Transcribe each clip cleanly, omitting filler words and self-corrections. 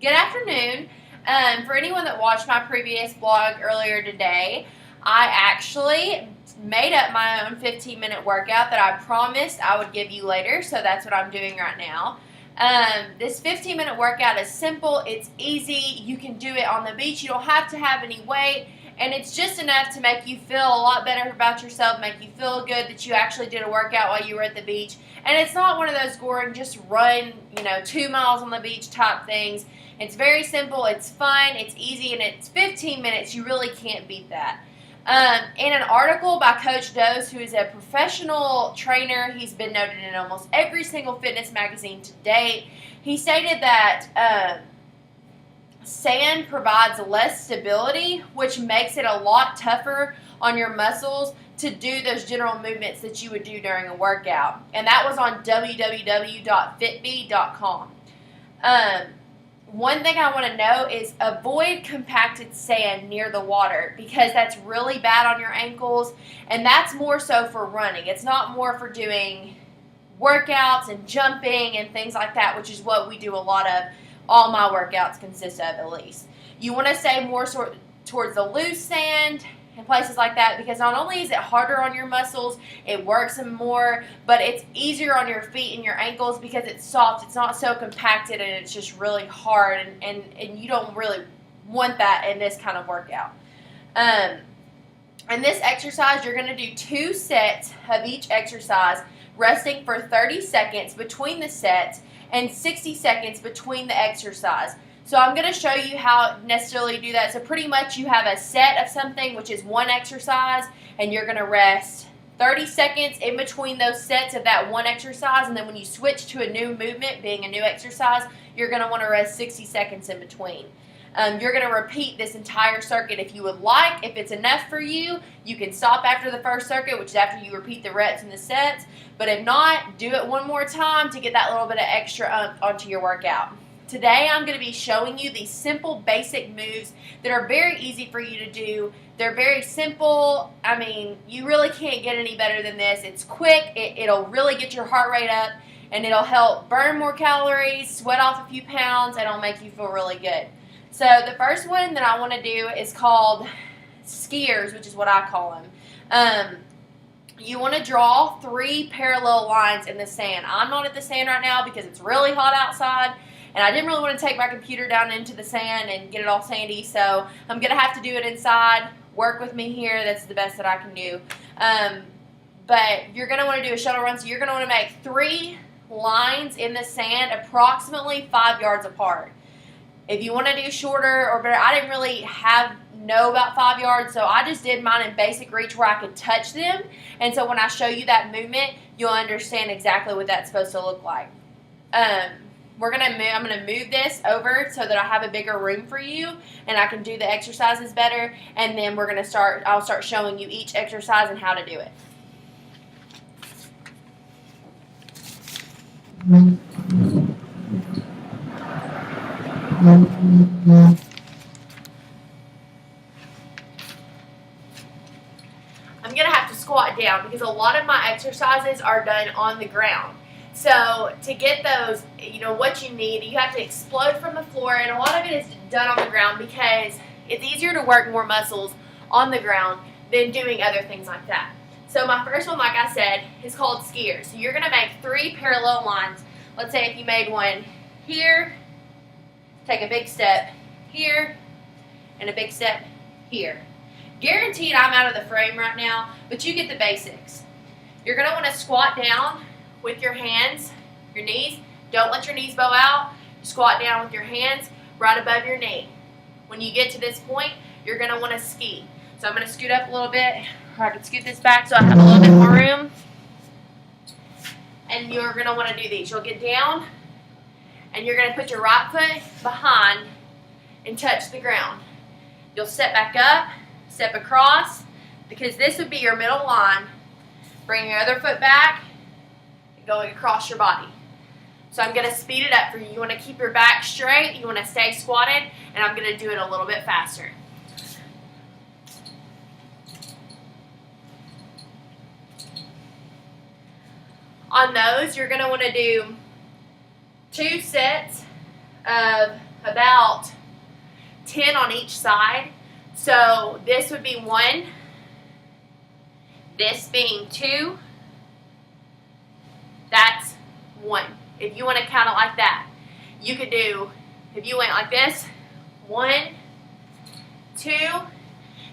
Good afternoon. For anyone that watched my previous blog earlier today, I actually made up my own 15-minute workout that I promised I would give you later, so that's what I'm doing right now. This 15-minute workout is simple, it's easy, you can do it on the beach, you don't have to have any weight, and it's just enough to make you feel a lot better about yourself, make you feel good that you actually did a workout while you were at the beach. And it's not one of those boring, just run, 2 miles on the beach type things. It's very simple, it's fun, it's easy, and it's 15 minutes. You really can't beat that. In an article by Coach Dose, who is a professional trainer, he's been noted in almost every single fitness magazine to date, he stated that sand provides less stability, which makes it a lot tougher on your muscles to do those general movements that you would do during a workout. And that was on www.fitbee.com. One thing I want to know is avoid compacted sand near the water because that's really bad on your ankles, and that's more so for running. It's not more for doing workouts and jumping and things like that, which is what we do a lot of. All my workouts consist of, at least. You want to stay more towards the loose sand and places like that because not only is it harder on your muscles, it works them more, but it's easier on your feet and your ankles because it's soft. It's not so compacted and it's just really hard, and you don't really want that in this kind of workout. In this exercise, you're going to do 2 sets of each exercise, resting for 30 seconds between the sets and 60 seconds between the exercise. So I'm going to show you how to necessarily do that. So pretty much you have a set of something, which is one exercise, and you're going to rest 30 seconds in between those sets of that one exercise, and then when you switch to a new movement, being a new exercise, you're going to want to rest 60 seconds in between. You're going to repeat this entire circuit if you would like. If it's enough for you, you can stop after the first circuit, which is after you repeat the reps and the sets. But if not, do it one more time to get that little bit of extra onto your workout. Today I'm going to be showing you these simple basic moves that are very easy for you to do. They're very simple. I mean, you really can't get any better than this. It's quick. It'll really get your heart rate up, and it'll help burn more calories, sweat off a few pounds, and it'll make you feel really good. So the first one that I want to do is called skiers, which is what I call them. You want to draw 3 parallel lines in the sand. I'm not at the sand right now because it's really hot outside, and I didn't really want to take my computer down into the sand and get it all sandy, so I'm going to have to do it inside. Work with me here. That's the best that I can do. But you're going to want to do a shuttle run, so you're going to want to make 3 lines in the sand approximately 5 yards apart. If you want to do shorter or better, I didn't really know about 5 yards, so I just did mine in basic reach where I could touch them. And so when I show you that movement, you'll understand exactly what that's supposed to look like. I'm going to move this over so that I have a bigger room for you and I can do the exercises better. And then I'll start showing you each exercise and how to do it. I'm going to have to squat down because a lot of my exercises are done on the ground. So to get those, what you need, you have to explode from the floor, and a lot of it is done on the ground because it's easier to work more muscles on the ground than doing other things like that. So my first one, like I said, is called skiers. So you're going to make 3 parallel lines. Let's say if you made one here, take a big step here, and a big step here. Guaranteed I'm out of the frame right now, but you get the basics. You're going to want to squat down with your hands, your knees. Don't let your knees bow out. Squat down with your hands right above your knee. When you get to this point, you're going to want to ski. So I'm going to scoot up a little bit, or I can scoot this back so I have a little bit more room. And you're going to want to do these. You'll get down, and you're going to put your right foot behind and touch the ground. You'll step back up, step across, because this would be your middle line. Bring your other foot back, going across your body. So I'm going to speed it up for you. You want to keep your back straight, you want to stay squatted, and I'm going to do it a little bit faster. On those, you're going to want to do 2 sets of about 10 on each side. So this would be 1, this being 2, that's 1. If you want to count it like that, you could do, if you went like this, 1, 2,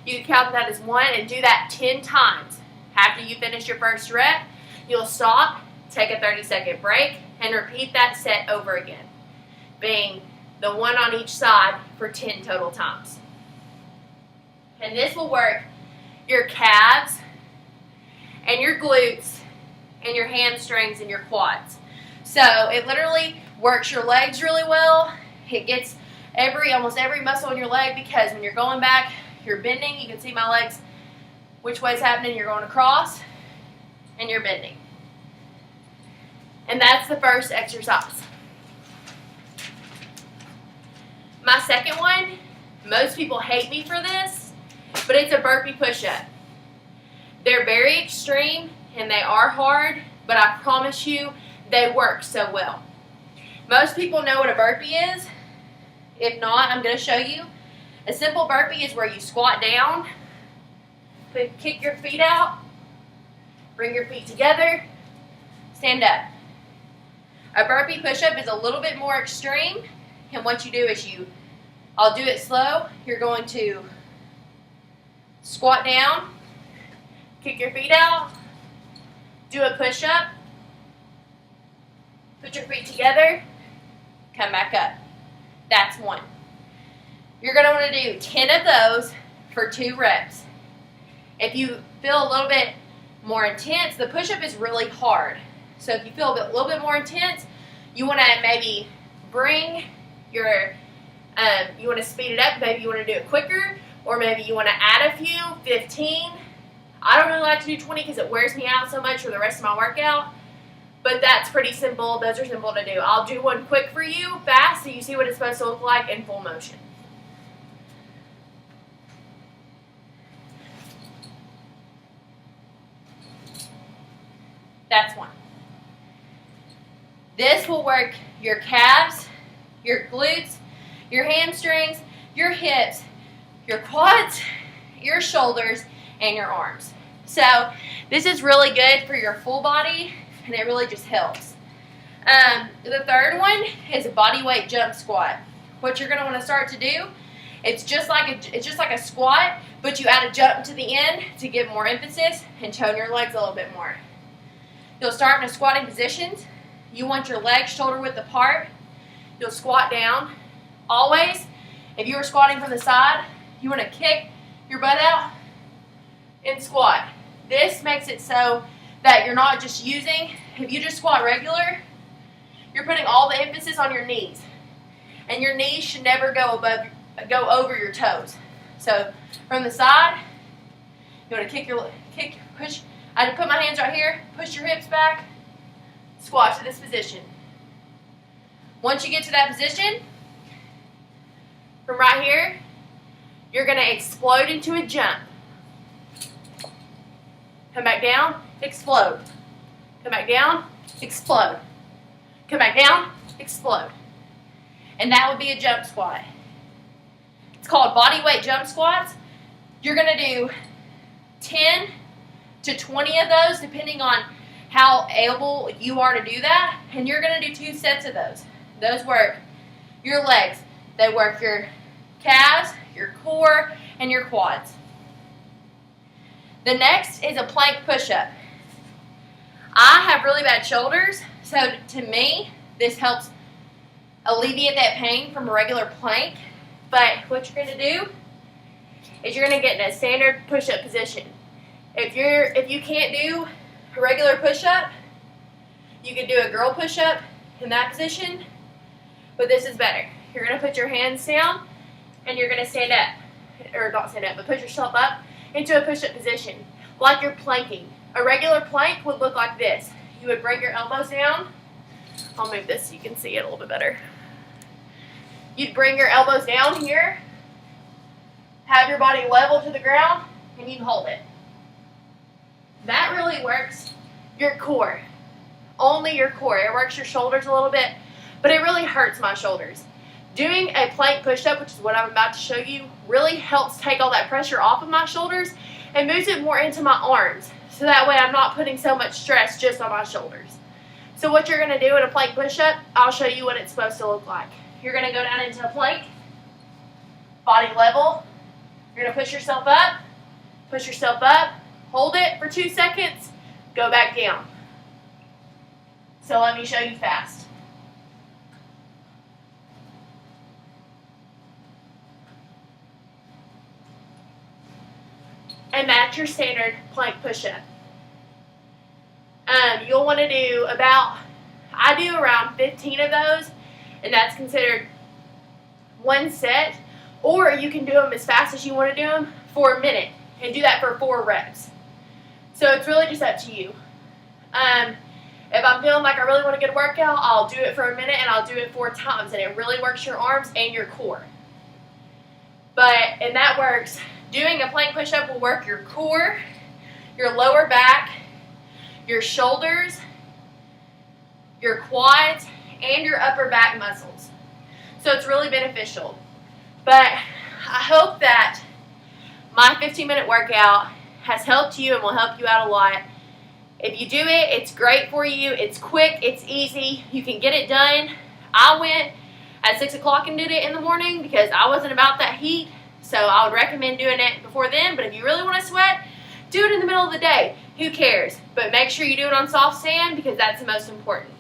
you can count that as 1 and do that 10 times. After you finish your first rep, you'll stop, take a 30-second break, and repeat that set over again, being the 1 on each side for 10 total times. And this will work your calves and your glutes and your hamstrings and your quads. So it literally works your legs really well. It gets almost every muscle in your leg, because when you're going back, you're bending. You can see my legs, which way it's happening. You're going across and you're bending. And that's the first exercise. My second one, most people hate me for this, but it's a burpee push-up. They're very extreme and they are hard, but I promise you they work so well. Most people know what a burpee is. If not, I'm going to show you. A simple burpee is where you squat down, kick your feet out, bring your feet together, stand up. A burpee push-up is a little bit more extreme, and what you do is I'll do it slow. You're going to squat down, kick your feet out, do a push-up, put your feet together, come back up. That's 1. You're going to want to do 10 of those for 2 reps. If you feel a little bit more intense, the push-up is really hard. So if you feel a little bit more intense, you want to maybe bring your, you want to speed it up. Maybe you want to do it quicker, or maybe you want to add a few, 15. I don't really like to do 20 because it wears me out so much for the rest of my workout. But that's pretty simple. Those are simple to do. I'll do one quick for you, fast, so you see what it's supposed to look like in full motion. That's 1. This will work your calves, your glutes, your hamstrings, your hips, your quads, your shoulders, and your arms. So this is really good for your full body, and it really just helps. The third one is a body weight jump squat. What you're going to want to start to do, it's just like a squat, but you add a jump to the end to give more emphasis and tone your legs a little bit more. You'll start in a squatting position. You want your legs shoulder width apart. You'll squat down. Always, if you were squatting from the side, you want to kick your butt out and squat. This makes it so that you're not just using, if you just squat regular, you're putting all the emphasis on your knees. And your knees should never go over your toes. So from the side, you want to push. I put my hands right here, push your hips back, squat to this position. Once you get to that position, from right here, you're going to explode into a jump. Come back down, explode. Come back down, explode. Come back down, explode. And that would be a jump squat. It's called body weight jump squats. You're going to do 10 to 20 of those, depending on how able you are to do that. And you're going to do 2 sets of those. Those work your legs. They work your calves, your core, and your quads. The next is a plank push-up. I have really bad shoulders, so to me, this helps alleviate that pain from a regular plank. But what you're going to do is you're going to get in a standard push-up position. If you can't do a regular push-up, you can do a girl push-up in that position, but this is better. You're going to put your hands down, and you're going to stand up, or not stand up, but put yourself up into a push-up position, like you're planking. A regular plank would look like this. You would bring your elbows down. I'll move this so you can see it a little bit better. You'd bring your elbows down here, have your body level to the ground, and you hold it. That really works your core. Only your core. It works your shoulders a little bit, but it really hurts my shoulders. Doing a plank push-up, which is what I'm about to show you, really helps take all that pressure off of my shoulders and moves it more into my arms. So that way I'm not putting so much stress just on my shoulders. So what you're going to do in a plank push-up, I'll show you what it's supposed to look like. You're going to go down into a plank, body level. You're going to push yourself up, hold it for 2 seconds, go back down. So let me show you fast. And that's your standard plank push-up. You'll want to do I do around 15 of those, and that's considered one set, or you can do them as fast as you want to do them for a minute, and do that for 4 reps. So it's really just up to you. If I'm feeling like I really want to get a workout, I'll do it for a minute, and I'll do it 4 times, and it really works your arms and your core. And that works. Doing a plank push-up will work your core, your lower back, your shoulders, your quads, and your upper back muscles. So it's really beneficial. But I hope that my 15-minute workout has helped you and will help you out a lot. If you do it, it's great for you. It's quick. It's easy. You can get it done. I went at 6 o'clock and did it in the morning because I wasn't about that heat. So I would recommend doing it before then. But if you really want to sweat, do it in the middle of the day. Who cares? But make sure you do it on soft sand because that's the most important.